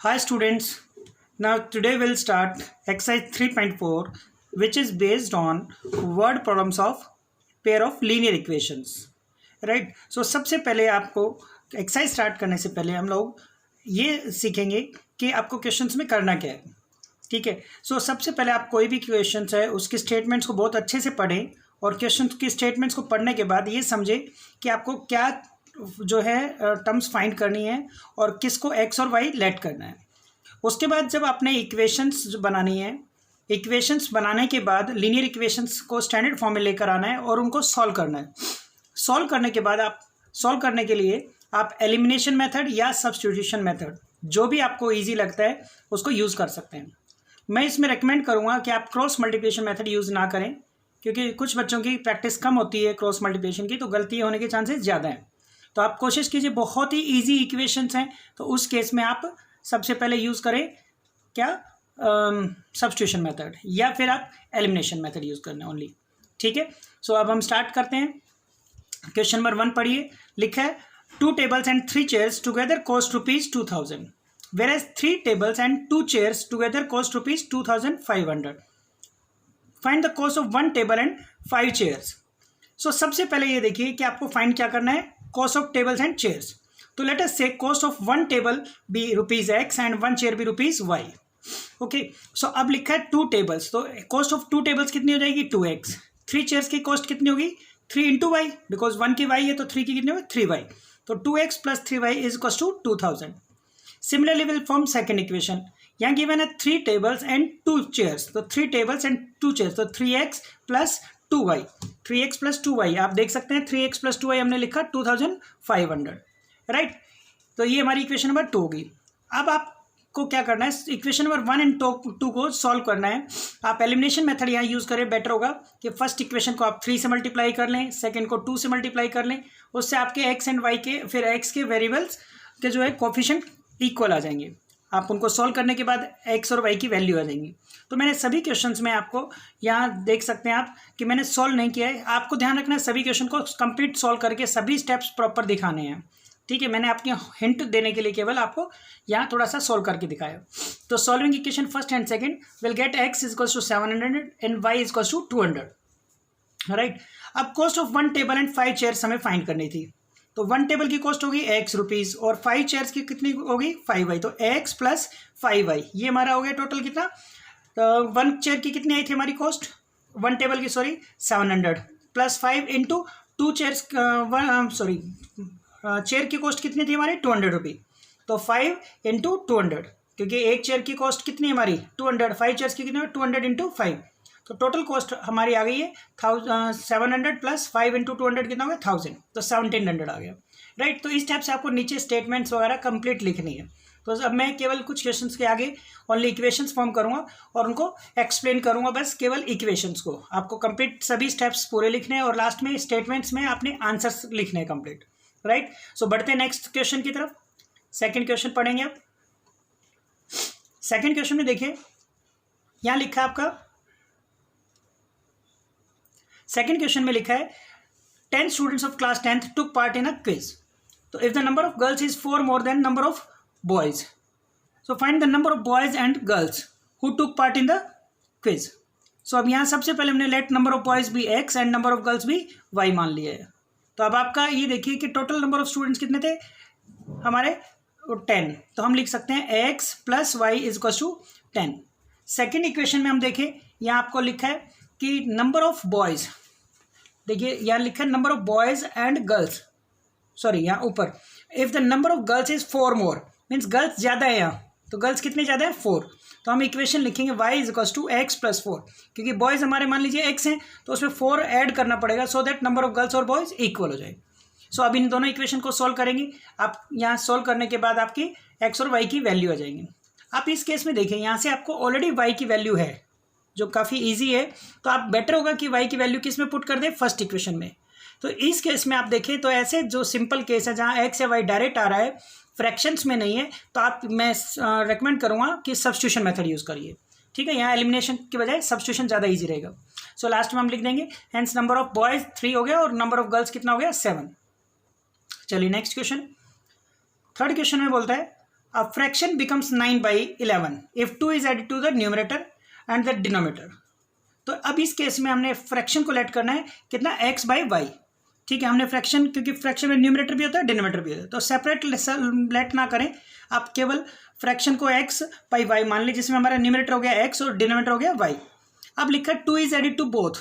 Hi students, now today we'll start exercise 3.4 which is based on word problems of pair of linear equations. Right? So सबसे पहले आपको exercise start करने से पहले हम लोग ये सीखेंगे कि आपको क्वेश्चंस में करना क्या है. ठीक है. सो सबसे पहले आप कोई भी क्वेश्चंस है उसके स्टेटमेंट्स को बहुत अच्छे से पढ़ें और क्वेश्चन की स्टेटमेंट्स को पढ़ने के बाद ये समझें कि आपको क्या जो है टर्म्स फाइंड करनी है और किसको एक्स और वाई लेट करना है. उसके बाद जब आपने इक्वेशंस बनानी है, इक्वेशंस बनाने के बाद लीनियर इक्वेशंस को स्टैंडर्ड फॉर्म में लेकर आना है और उनको सॉल्व करना है. सॉल्व करने के बाद आप सॉल्व करने के लिए आप एलिमिनेशन मेथड या सब्स्टिट्यूशन मेथड जो भी आपको ईजी लगता है उसको यूज़ कर सकते हैं. मैं इसमें रेकमेंड करूँगा कि आप क्रॉस मल्टीप्लिकेशन मेथड यूज़ ना करें क्योंकि कुछ बच्चों की प्रैक्टिस कम होती है क्रॉस मल्टीप्लिकेशन की, तो गलती होने के चांसेस ज़्यादा हैं. तो आप कोशिश कीजिए, बहुत ही ईजी इक्वेशंस हैं तो उस केस में आप सबसे पहले यूज़ करें क्या सब्स्टिट्यूशन मेथड या फिर आप एलिमिनेशन मेथड यूज़ करना ओनली. ठीक है. सो अब हम स्टार्ट करते हैं. क्वेश्चन नंबर 1 पढ़िए. लिखा है 2 tables and 3 chairs together cost rupees 2000 whereas 3 tables and 2 chairs together cost rupees 2500. Find the cost of 1 table and 5 chairs. So सबसे पहले ये देखिए कि आपको फाइंड क्या करना है, cost of tables and chairs. तो let us say cost of 1 table be rupees X and 1 chair be rupees Y. Okay. So अब लिखा है 2 टेबल्स, तो कॉस्ट ऑफ 2 टेबल्स कितनी हो जाएगी 2x. 3 चेयर्स की कॉस्ट कितनी होगी 3 इंटू वाई, बिकॉज 1 की वाई है तो 3 की कितनी होगी 3y. तो 2x plus 3y is equal to 2000. Similarly will form second equation. यहाँ गिवन है 3 टेबल्स एंड 2 चेयर्स, तो 3 टेबल्स एंड 2 चेयर्स, तो 3x plus 2y. 3x plus 2y आप देख सकते हैं. 3x प्लस 2y हमने लिखा 2500. राइट. तो ये हमारी इक्वेशन नंबर 2 होगी. अब आपको क्या करना है, इक्वेशन नंबर 1 एंड 2 को सॉल्व करना है. आप एलिमिनेशन मेथड यहाँ यूज़ करें, बेटर होगा कि फर्स्ट इक्वेशन को आप 3 से मल्टीप्लाई कर लें, सेकंड को 2 से मल्टीप्लाई कर लें. उससे आपके एक्स एंड वाई के फिर एक्स के वेरिएबल्स के जो है कोफिशिएंट इक्वल आ जाएंगे. आप उनको सॉल्व करने के बाद एक्स और वाई की वैल्यू आ जाएंगी. तो मैंने सभी क्वेश्चंस में आपको यहाँ देख सकते हैं आप कि मैंने सॉल्व नहीं किया है. आपको ध्यान रखना है सभी क्वेश्चन को कंप्लीट सॉल्व करके सभी स्टेप्स प्रॉपर दिखाने हैं. ठीक है. मैंने आपके हिंट देने के लिए केवल आपको यहाँ थोड़ा सा सॉल्व करके दिखाया. तो solving equation first and second will get X equals to 700 and Y equals to 200. Right. अब cost of 1 table and 5 chairs हमें फाइंड करनी थी. तो 1 टेबल की कॉस्ट होगी x रुपीज़ और 5 चेयर्स की कितनी होगी 5y. तो x प्लस 5y ये हमारा हो गया टोटल कितना. तो 1 चेयर की कितनी आई थी हमारी कॉस्ट 1 टेबल की 700 प्लस 5 इंटू 2 चेयर्स चेयर की कॉस्ट कितनी थी हमारी 200 रुपये. तो 5 इंटू 200 क्योंकि एक चेयर की कॉस्ट कितनी हमारी 200, 5 चेयर्स की कितनी 200 इंटू 5. तो टोटल कॉस्ट हमारी आ गई है 700 प्लस 5 इंटू 200 कितना हो गया 1000. तो 1700 आ गया. राइट. तो इस टाइप से आपको नीचे स्टेटमेंट्स वगैरह कंप्लीट लिखनी है. तो अब मैं केवल कुछ क्वेश्चंस के आगे ओनली इक्वेशंस फॉर्म करूंगा और उनको एक्सप्लेन करूंगा, बस केवल इक्वेशंस को. आपको कंप्लीट सभी स्टेप्स पूरे लिखने हैं और लास्ट में स्टेटमेंट्स में आपने आंसर्स लिखने हैं कंप्लीट. राइट. सो बढ़ते हैं नेक्स्ट क्वेश्चन की तरफ. सेकेंड क्वेश्चन पढ़ेंगे आप. सेकेंड क्वेश्चन में देखिए यहाँ लिखा है आपका, सेकेंड क्वेश्चन में लिखा है 10 students of class 10th took part in a quiz. तो if the number of girls is 4 more than number of boys, so find the number of boys and girls who took part in the quiz. So अब यहाँ सबसे पहले हमने let number of boys भी x and number of girls भी y मान लिया है. तो अब आपका ये देखिए कि टोटल नंबर ऑफ स्टूडेंट्स कितने थे हमारे 10. तो हम लिख सकते हैं x plus y is equal to 10. Second equation में हम देखें यहाँ आपको लिखा है कि नंबर ऑफ बॉयज, देखिए यहाँ लिखा है number of boys and girls, sorry यहाँ ऊपर if the number of girls is 4 more, means girls ज़्यादा है यहाँ. तो गर्ल्स कितने ज़्यादा है 4. तो हम इक्वेशन लिखेंगे y is equal to x plus 4 क्योंकि बॉयज़ हमारे मान लीजिए x हैं तो उसमें 4 ऐड करना पड़ेगा so that number of girls और बॉयज़ इक्वल हो जाए. सो अब इन दोनों इक्वेशन को सॉल्व करेंगे. आप यहाँ सॉल्व करने के बाद आपकी x और y की वैल्यू आ जाएंगी. आप इस केस में देखें यहाँ से आपको ऑलरेडी y की वैल्यू है जो काफ़ी ईजी है. तो आप बेटर होगा कि y की वैल्यू किस में पुट कर दें फर्स्ट इक्वेशन में. तो इस केस में आप देखें तो ऐसे जो सिंपल केस है जहाँ x या y डायरेक्ट आ रहा है फ्रैक्शंस में नहीं है, तो आप मैं रेकमेंड करूँगा कि सब्स्टिट्यूशन मेथड यूज़ करिए. ठीक है. यहाँ एलिमिनेशन की बजाय सब्स्टिट्यूशन ज़्यादा ईजी रहेगा. सो लास्ट में हम लिख देंगे हेंस नंबर ऑफ बॉयज़ 3 हो गया और नंबर ऑफ गर्ल्स कितना हो गया 7. चलिए नेक्स्ट क्वेश्चन. थर्ड क्वेश्चन में बोलता है a fraction becomes 9/11 if 2 is added to the numerator and the denominator. तो अब इस केस में हमने फ्रैक्शन को लेट करना है कितना, x/y। ठीक है, हमने फ्रैक्शन, क्योंकि फ्रैक्शन में न्यूमरेटर भी होता है डिनोमिनेटर भी होता है, तो सेपरेट लेट ना करें, आप केवल फ्रैक्शन को x/y मान लीजिए, जिसमें हमारा न्यूमरेटर हो गया x और डिनोमिनेटर हो गया y। अब लिखा 2 is added to both,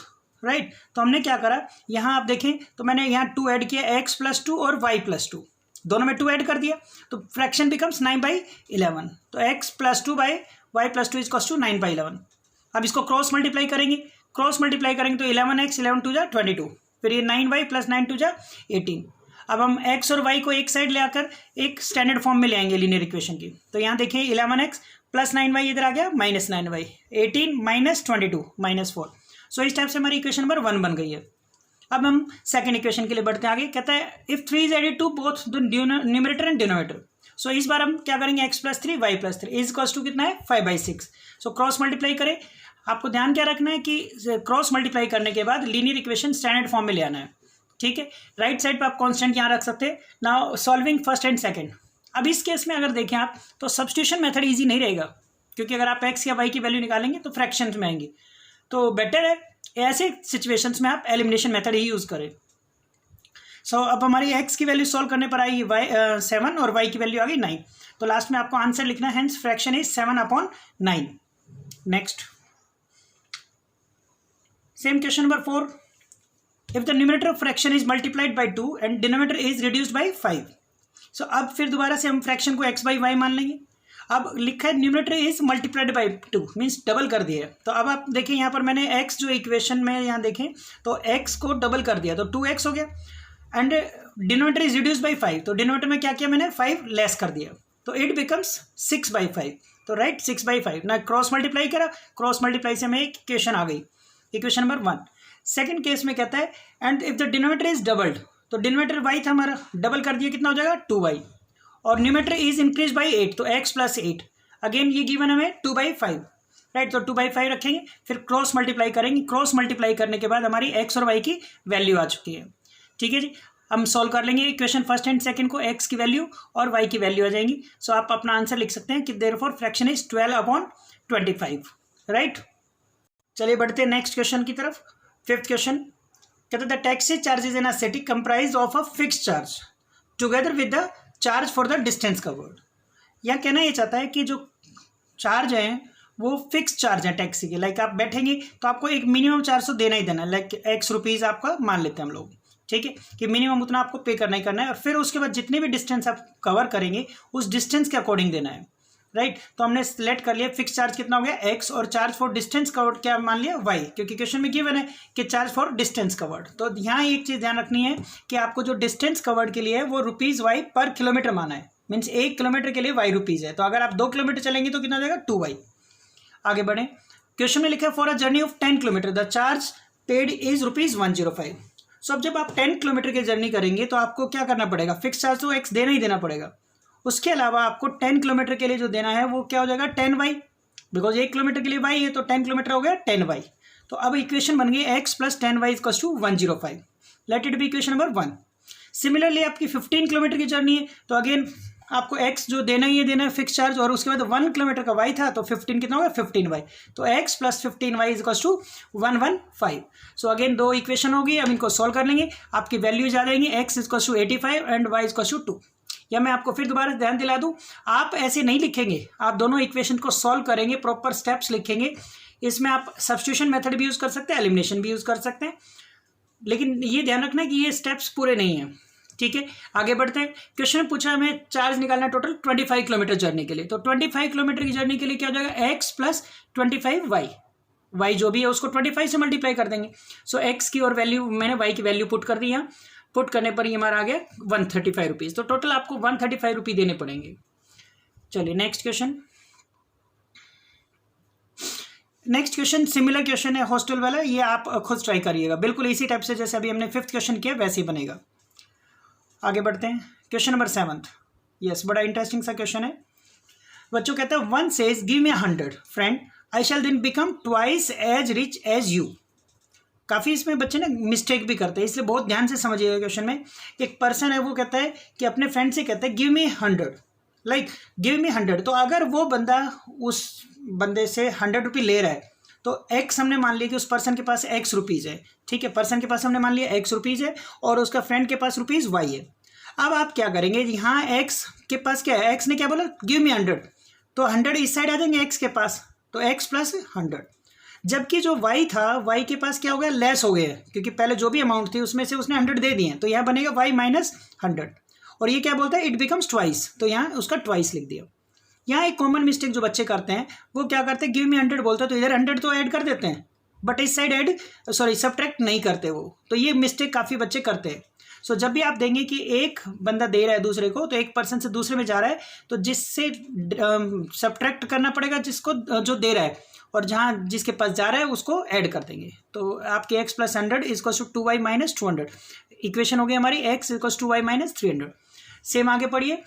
right. तो हमने क्या करा, यहाँ आप देखें तो मैंने यहाँ 2 ऐड किया, x+2 और y+2, दोनों में 2 ऐड कर दिया, तो फ्रैक्शन बिकम्स 9/11। तो x+2/y+2 इज 9/11। अब इसको क्रॉस मल्टीप्लाई करेंगे, तो 11x 11 2 जा 22, फिर ये 9y + 9 2 जा 18। अब हम x और y को एक साइड ले आकर एक स्टैंडर्ड फॉर्म में ले आएंगे लीनियर इक्वेशन की। तो यहाँ देखिए 11x + 9y इधर आ गया -9y, 18 - 22 -4। सो इस टाइप से हमारी इक्वेशन नंबर 1 बन गई है। अब हम सेकंड इक्वेशन के लिए बढ़ते हैं आगे। कहता है if 3 is added to both the numerator and denominator. So इस बार हम क्या करेंगे, x+3 y+3 is equals to कितना है 5/6। सो क्रॉस मल्टीप्लाई करें। आपको ध्यान क्या रखना है कि क्रॉस मल्टीप्लाई करने के बाद लीनियर इक्वेशन स्टैंडर्ड फॉर्म में ले आना है। ठीक है, राइट साइड पे आप कांस्टेंट यहाँ रख सकते हैं। Now solving first and second. अब इस केस में अगर देखें आप तो सब्स्टिट्यूशन मेथड इजी नहीं रहेगा, क्योंकि अगर आप x या y की वैल्यू निकालेंगे तो फ्रैक्शंस में आएंगी। तो बेटर है ऐसे सिचुएशंस में आप एलिमिनेशन मेथड ही यूज़ करें। सो अब हमारी x की वैल्यू सॉल्व करने पर आएगी 7 और y की वैल्यू आ गई 9। तो लास्ट में आपको आंसर लिखना है, hence fraction is 7/9। Next same question number 4। If the numerator of fraction is multiplied by 2 and denominator is reduced by 5। सो अब फिर दोबारा से हम फ्रैक्शन को x/y मान लेंगे। अब लिखा है numerator is multiplied by 2 means double कर दिया है। तो अब आप देखें यहाँ पर मैंने x जो इक्वेशन में यहाँ देखें तो x को डबल कर दिया, तो 2x हो गया and denominator is reduced by 5। तो डिनोमिनेटर में क्या किया मैंने, 5 लेस कर दिया, तो इट बिकम्स 6/5। तो राइट 6/5 ना क्रॉस मल्टीप्लाई करा, क्रॉस मल्टीप्लाई से हमें एक इक्वेशन आ गई, इक्वेशन नंबर 1। सेकंड केस में कहता है and if the denominator is doubled. तो डिनोमिनेटर y था हमारा, डबल कर दिया, कितना हो जाएगा 2y, और न्यूमरेटर इज इंक्रीज बाय 8, तो x + 8। अगेन ये गिवन हमें 2/5, राइट। तो 2/5 रखेंगे, फिर क्रॉस मल्टीप्लाई करेंगे। क्रॉस मल्टीप्लाई करने के बाद हमारी x और y की वैल्यू आ चुकी है। ठीक है जी, हम सॉल्व कर लेंगे इक्वेशन फर्स्ट एंड सेकंड को, x की वैल्यू और y की वैल्यू आ जाएंगी। सो आप अपना आंसर लिख सकते हैं कि देयरफॉर फ्रैक्शन इज 12/25, राइट। चलिए बढ़ते हैं नेक्स्ट क्वेश्चन की तरफ। फिफ्थ क्वेश्चन कहते हैं the taxi charges in a city comprise of a fixed charge together with the charge for the distance covered. यह कहना ये चाहता है कि जो चार्ज हैं वो फिक्स चार्ज है टैक्सी के। लाइक आप बैठेंगे तो आपको एक मिनिमम चार्ज तो देना ही देना है, लाइक x आपका मान लेते हैं हम लोग, ठीक है, कि मिनिमम उतना आपको पे करना ही करना है, और फिर उसके बाद जितने भी डिस्टेंस आप कवर करेंगे उस डिस्टेंस के अकॉर्डिंग देना है, राइट। तो हमने सिलेक्ट कर लिया फिक्स चार्ज कितना हो गया x, और चार्ज फॉर डिस्टेंस कवर्ड क्या मान लिया y, क्योंकि क्वेश्चन में गिवन है कि चार्ज फॉर डिस्टेंस कवर्ड। तो यहाँ एक चीज़ ध्यान रखनी है कि आपको जो डिस्टेंस कवर्ड के लिए है वो ₹y पर किलोमीटर माना है, मीन्स 1 किलोमीटर के लिए ₹y है। तो अगर आप 2 किलोमीटर चलेंगे तो कितना हो जाएगा 2y। आगे बढ़ें, क्वेश्चन में लिखा है for a journey of 10 kilometre the charge paid is ₹105। सो अब जब आप 10 किलोमीटर की जर्नी करेंगे तो आपको क्या करना पड़ेगा, फिक्स चार्ज तो x देना ही देना पड़ेगा। उसके अलावा आपको 10 किलोमीटर के लिए जो देना है वो क्या हो जाएगा 10y, बिकॉज 1 किलोमीटर के लिए y है तो 10 किलोमीटर हो गया 10y। तो अब इक्वेशन बन गई x + 10y = 105। Let it be equation number 1। Similarly आपकी 15 किलोमीटर की जर्नी है तो अगेन आपको x जो देना ही है देना है फिक्स चार्ज, और उसके बाद 1 किलोमीटर का y था तो 15 कितना होगा 15y। तो x + 15y = 115। सो अगेन दो इक्वेशन होगी, अब इनको सॉल्व कर लेंगे, आपकी वैल्यूज आ जाएंगी x = 85 एंड y = 2। या मैं आपको फिर दोबारा ध्यान दिला दूं, आप ऐसे नहीं लिखेंगे, आप दोनों इक्वेशन को सॉल्व करेंगे, प्रॉपर स्टेप्स लिखेंगे। इसमें आप सब्स्टिट्यूशन मेथड भी यूज़ कर सकते हैं, एलिमिनेशन भी यूज़ कर सकते हैं, लेकिन ये ध्यान रखना है कि ये स्टेप्स पूरे नहीं हैं, ठीक है। आगे बढ़ते हैं, क्वेश्चन में पूछा हमें चार्ज निकालना टोटल 25 किलोमीटर जर्नी के लिए। तो 25 किलोमीटर की जर्नी के लिए क्या हो जाएगा x + 25y, y जो भी है उसको 25 से मल्टीप्लाई कर देंगे। सो x की और वैल्यू मैंने y की वैल्यू पुट कर दी, यहाँ पुट करने पर ये हमारा आ गया 135 रुपीज़। तो टोटल आपको 135 रुपये देने पड़ेंगे। चलिए next question. Next question similar question है हॉस्टल वाला, ये आप खुद ट्राई करिएगा, बिल्कुल इसी टाइप से जैसे अभी हमने 5th क्वेश्चन किया वैसे ही बनेगा। आगे बढ़ते हैं, क्वेश्चन नंबर 7। यस, बड़ा इंटरेस्टिंग सा क्वेश्चन है। बच्चों कहते हैं one says give me 100 friend I shall then become twice as rich as you. काफ़ी इसमें बच्चे ना मिस्टेक भी करते हैं, इसलिए बहुत ध्यान से समझिएगा। क्वेश्चन में एक पर्सन है वो कहता है कि अपने फ्रेंड से कहता है give me 100, like give me 100, तो अगर वो बंदा उस बंदे से 100 रुपये ले रहा है तो एक्स हमने मान लिया कि उस पर्सन के पास एक्स रुपीज़ है, ठीक है, पर्सन के पास हमने मान लिया एक्स रुपीज़ है और उसका फ्रेंड के पास रुपीज़ वाई है। अब आप क्या करेंगे, यहाँ एक्स के पास क्या है, एक्स ने क्या बोला गिव मी 100, तो 100 इस साइड आ जाएंगे एक्स के पास, तो एक्स प्लस 100। जबकि जो वाई था, वाई के पास क्या हो गया, लेस हो गया, क्योंकि पहले जो भी अमाउंट थी उसमें से उसने 100 दे दिए, तो यहाँ बनेगा वाई माइनस 100। और ये क्या बोलता है, इट बिकम्स ट्वाइस, तो यहाँ उसका ट्वाइस लिख दिया। यहाँ एक कॉमन मिस्टेक जो बच्चे करते हैं वो क्या करते हैं, गिव मी 100 बोलते हैं तो इधर 100 तो ऐड कर देते हैं, बट इस साइड सब्ट्रैक्ट नहीं करते वो, तो ये मिस्टेक काफ़ी बच्चे करते हैं। सो जब भी आप देंगे कि एक बंदा दे रहा है दूसरे को, तो एक पर्सन से दूसरे में जा रहा है, तो जिससे सब्ट्रैक्ट करना पड़ेगा जिसको जो दे रहा है, और जहाँ जिसके पास जा रहा है उसको ऐड कर देंगे। तो आपके x plus 100 equals to 2y minus 200, equation हो गई हमारी x equals to y minus 300। Same आगे पढ़िए।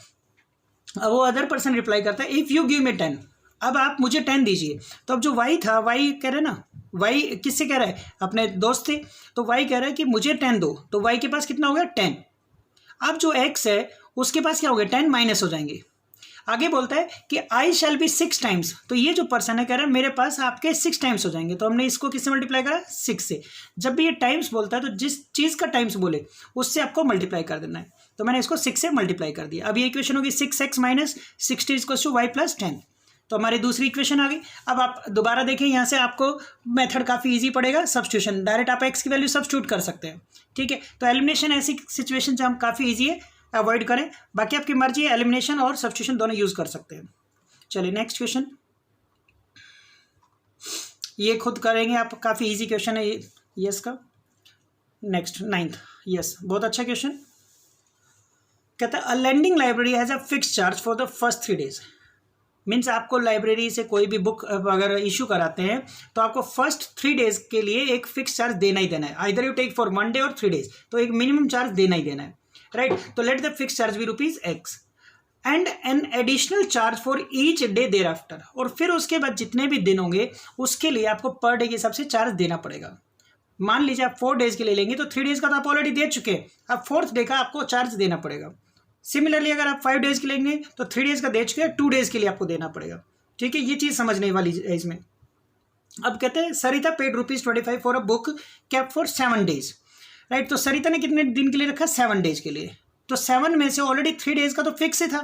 अब वो अदर पर्सन रिप्लाई करता है इफ़ यू गिव मी 10, अब आप मुझे 10 दीजिए। तो अब जो वाई था, वाई कह रहे ना, वाई किससे कह रहा है, अपने दोस्त थे, तो वाई कह रहा है कि मुझे 10 दो, तो वाई के पास कितना हो गया 10। अब जो एक्स है उसके पास क्या हो गया, 10 माइनस हो जाएंगे। आगे बोलता है कि आई शैल बी 6 टाइम्स, तो ये जो पर्सन है कह रहा है मेरे पास आपके 6 टाइम्स हो जाएंगे, तो हमने इसको किससे मल्टीप्लाई करा, 6 से। जब भी ये टाइम्स बोलता है तो जिस चीज़ का टाइम्स बोले उससे आपको मल्टीप्लाई कर देना है, तो मैंने इसको 6 से मल्टीप्लाई कर दिया। अब ये इक्वेशन होगी 6x minus 60 equals to y plus 10, तो हमारी दूसरी इक्वेशन आ गई। अब आप दोबारा देखें, यहाँ से आपको मेथड काफ़ी इजी पड़ेगा, सब्स्टिट्यूशन, डायरेक्ट आप एक्स की वैल्यू सब्स्टिट्यूट कर सकते हैं, ठीक है। तो एलिमिनेशन ऐसी सिचुएशन जहाँ काफ़ी ईजी है, अवॉइड करें, बाकी आपकी मर्जी है, एलिमिनेशन और सब्स्टिट्यूशन दोनों यूज़ कर सकते हैं। चलिए नेक्स्ट क्वेश्चन, ये खुद करेंगे आप, काफ़ी इजी क्वेश्चन है ये, यस का। नेक्स्ट 9th, यस, बहुत अच्छा क्वेश्चन। कहता है a lending library has a fix charge for the first 3 days, means आपको लाइब्रेरी से कोई भी बुक अगर इशू कराते हैं तो आपको फर्स्ट 3 days के लिए एक फिक्स चार्ज देना ही देना है, either you take for 1 day और 3 days, तो एक मिनिमम चार्ज देना ही देना है, राइट। तो let the fix charge be ₹x and an additional charge for each day thereafter, और फिर उसके बाद जितने भी दिन होंगे उसके लिए आपको पर डे के हिसाब से चार्ज देना पड़ेगा। मान लीजिए आप 4 days के लिए लेंगे तो 3 days का तो आप ऑलरेडी दे चुके हैं, अब 4th डे का आपको चार्ज देना पड़ेगा। सिमिलरली अगर आप 5 days के लेंगे तो 3 days का दे चुके हैं, 2 days के लिए आपको देना पड़ेगा, ठीक है। ये चीज़ समझने वाली है इसमें। अब कहते हैं Sarita paid ₹25 for a book cab for 7 days, right. तो सरिता ने कितने दिन के लिए रखा, 7 days के लिए, तो 7 में से ऑलरेडी 3 days का तो फिक्स ही था,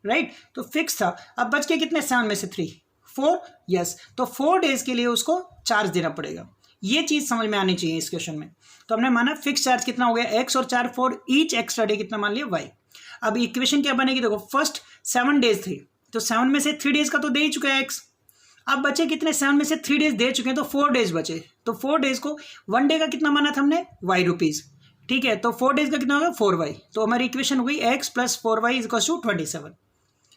राइट, तो फिक्स था। अब बच के कितने, 7 में से 3, 4, यस, तो 4 days के लिए उसको चार्ज देना पड़ेगा। ये चीज़ समझ में आनी चाहिए इस क्वेश्चन में। तो हमने माना फिक्स चार्ज कितना हो गया x, और 4 फॉर ईच एक्स्ट्रा डे कितना मान लिया y। अब इक्वेशन क्या बनेगी, देखो फर्स्ट 7 days थे, तो 7 में से 3 days का तो दे ही चुका है x, अब बचे कितने, 7 में से 3 days दे चुके हैं तो 4 days बचे, तो 4 days को 1 day का कितना माना था हमने, y रुपीज़, ठीक है, तो 4 days का कितना होगा 4y, तो हमारी इक्वेशन हो गई x plus 4y is equal to 27।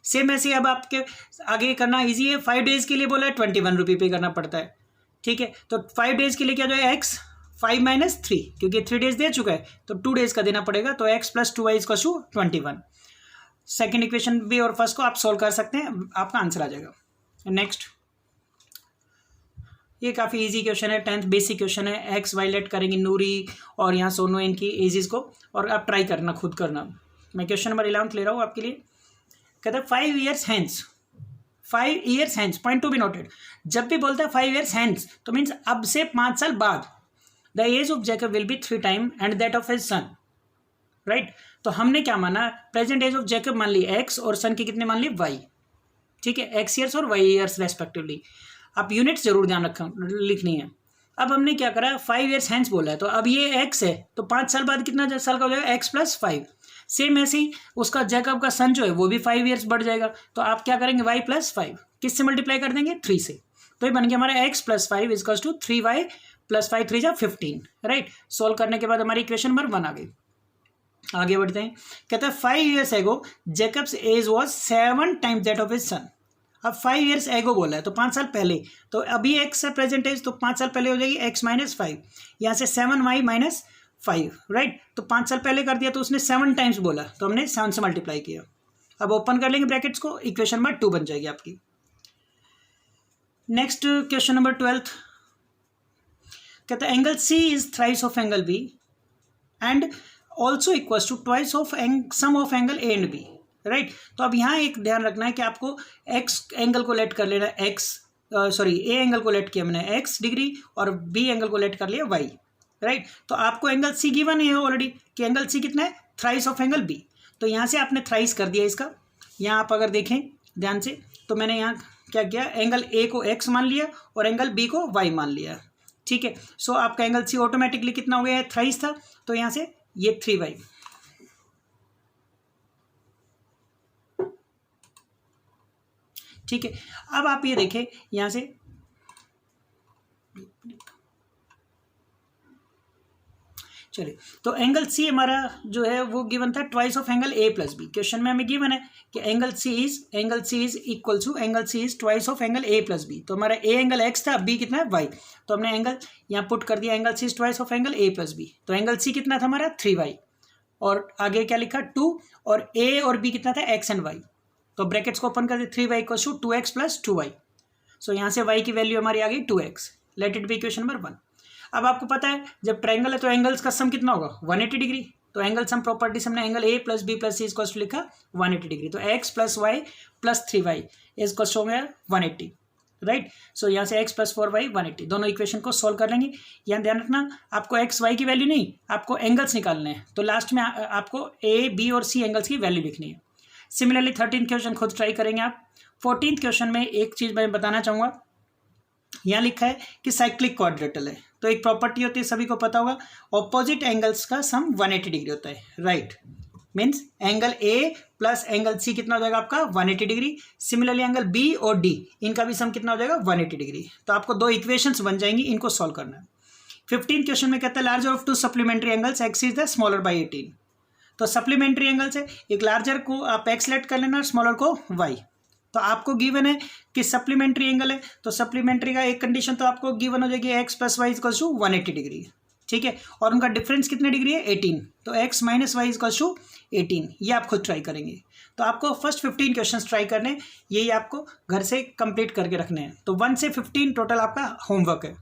Same ऐसे अब आपके आगे करना ईजी है, 5 days के लिए बोला है 21 रुपये पे करना पड़ता है, ठीक है। तो 5 days के लिए क्या जो है x 5 माइनस 3, क्योंकि 3 days दे चुका है तो 2 days का देना पड़ेगा, तो x plus 2y equal to 21। Second equation भी और फर्स्ट को आप सोल्व कर सकते हैं, आपका आंसर आ जाएगा। नेक्स्ट, ये काफ़ी इजी क्वेश्चन है, 10th बेसिक क्वेश्चन है। एक्स वाई लेट करेंगे नूरी और यहाँ सोनू इनकी एजेस को, और आप ट्राई करना, खुद करना। मैं क्वेश्चन नंबर 11 ले रहा हूँ आपके लिए। कहता है 5 years hence, 5 years hence, point to be noted. जब भी बोलता है 5 years hence तो मीन्स अब से 5 साल बाद, the age of Jacob will be 3 times and that of his son, right. तो हमने क्या माना, प्रेजेंट एज ऑफ जैकब मान ली एक्स और सन की कितने मान ली वाई, ठीक है, एक्स ईयर्स और वाई ईयर्स रेस्पेक्टिवली। आप यूनिट्स जरूर ध्यान रखा लिखनी है। अब हमने क्या करा, 5 years hence बोला है, तो अब ये एक्स है तो 5 साल बाद कितना साल का हो जाएगा, एक्स प्लस 5। सेम ऐसे ही उसका जैकब का सन जो है वो भी 5 years बढ़ जाएगा, तो आप क्या करेंगे, वाई प्लस 5 किससे मल्टीप्लाई कर देंगे, 3 से, तो ये बन गया हमारा x plus 5 equals to 3y plus 5 3 जा 15, राइट। सोल्व करने के बाद हमारी इक्वेशन नंबर 1 आ गई। आगे बढ़ते हैं। कहता है 5 years ago Jacob's age was 7 times that of his son. अब 5 years एगो बोला है तो 5 साल पहले, तो अभी एक्स है प्रेजेंट एज, तो 5 साल पहले हो जाएगी एक्स माइनस 5, यहाँ से 7y माइनस 5, राइट। तो 5 साल पहले कर दिया तो उसने 7 times बोला, तो हमने 7 से मल्टीप्लाई किया। अब ओपन कर लेंगे ब्रैकेट्स को, इक्वेशन नंबर 2 बन जाएगी आपकी। नेक्स्ट क्वेश्चन नंबर 12 कहता है angle C is thrice of angle B and also equals to twice of sum of angle A and B, right. तो अब यहाँ एक ध्यान रखना है कि आपको एक्स एंगल को लेट कर लेना है, ए एंगल को लेट किया मैंने एक्स डिग्री और बी एंगल को लेट कर लिया वाई, राइट। तो आपको एंगल सी गिवन है ऑलरेडी कि एंगल सी कितना है, थ्राइस ऑफ एंगल बी। तो यहाँ से आपने थ्राइस कर दिया इसका। यहाँ आप अगर देखें ध्यान से तो मैंने यहाँ क्या किया, एंगल ए को एक्स मान लिया और एंगल बी को वाई मान लिया, ठीक है। सो आपका एंगल सी ऑटोमेटिकली कितना हो गया है, थ्राइस था, तो यहाँ से ये 3y, ठीक है। अब आप ये देखें यहाँ से, चलिए, तो एंगल सी हमारा जो है वो गिवन था twice of angle A plus B. Question में हमें गिवन है कि angle C is equal to angle C is twice of angle A plus B. तो हमारा ए एंगल एक्स था, बी कितना है वाई, तो हमने एंगल यहाँ पुट कर दिया, angle C is twice of angle A plus B. तो एंगल सी कितना था हमारा 3y और आगे क्या लिखा 2, और ए और बी कितना था एक्स एंड वाई। तो ब्रैकेट्स को ओपन कर दिया, 3y equal to 2x plus 2y। सो यहाँ से y की वैल्यू हमारी आ गई 2x। Let it be equation number 1। अब आपको पता है जब ट्रायंगल है तो एंगल्स का सम कितना होगा 180 डिग्री। तो एंगल सम प्रॉपर्टी से हमने angle A plus B plus C equal to लिखा 180 डिग्री। तो x plus y plus 3y equal to हो गया 180, राइट। सो यहाँ से x प्लस 4y 180, दोनों इक्वेशन को सोल्व कर लेंगे। यहाँ ध्यान रखना आपको x y की वैल्यू नहीं, आपको एंगल्स निकालने हैं। तो लास्ट में आपको a b और c एंगल्स की वैल्यू लिखनी है। सिमिलरली 13th क्वेश्चन खुद ट्राई करेंगे आप। 14th क्वेश्चन में एक चीज़ मैं बताना चाहूँगा, यहाँ लिखा है कि साइक्लिक क्वाड्रेटल है। तो एक प्रॉपर्टी होती है, सभी को पता होगा, ऑपोजिट एंगल्स का सम 180 डिग्री होता है, right. Means angle A plus angle C कितना हो जाएगा आपका 180 डिग्री। सिमिलरली एंगल बी और डी इनका भी सम कितना हो जाएगा 180 डिग्री। तो आपको दो इक्वेशंस बन जाएंगी, इनको सॉल्व करना है। 15th क्वेश्चन में कहता है larger of 2 supplementary angles x is the smaller by 18। तो सप्लीमेंट्री एंगल्स है, एक लार्जर को आप एक्स लेट कर लेना और स्मॉलर को वाई। तो आपको गिवन है कि सप्लीमेंट्री एंगल है, तो सप्लीमेंट्री का एक कंडीशन तो आपको गिवन हो जाएगी x plus y equal to 180 degree, ठीक है। और उनका डिफरेंस कितने डिग्री है 18, तो x minus y equal to 18। ये आप खुद ट्राई करेंगे। तो आपको फर्स्ट 15 क्वेश्चन ट्राई करने, यही आपको घर से कंप्लीट करके रखने हैं। तो 1 से 15 टोटल आपका होमवर्क है।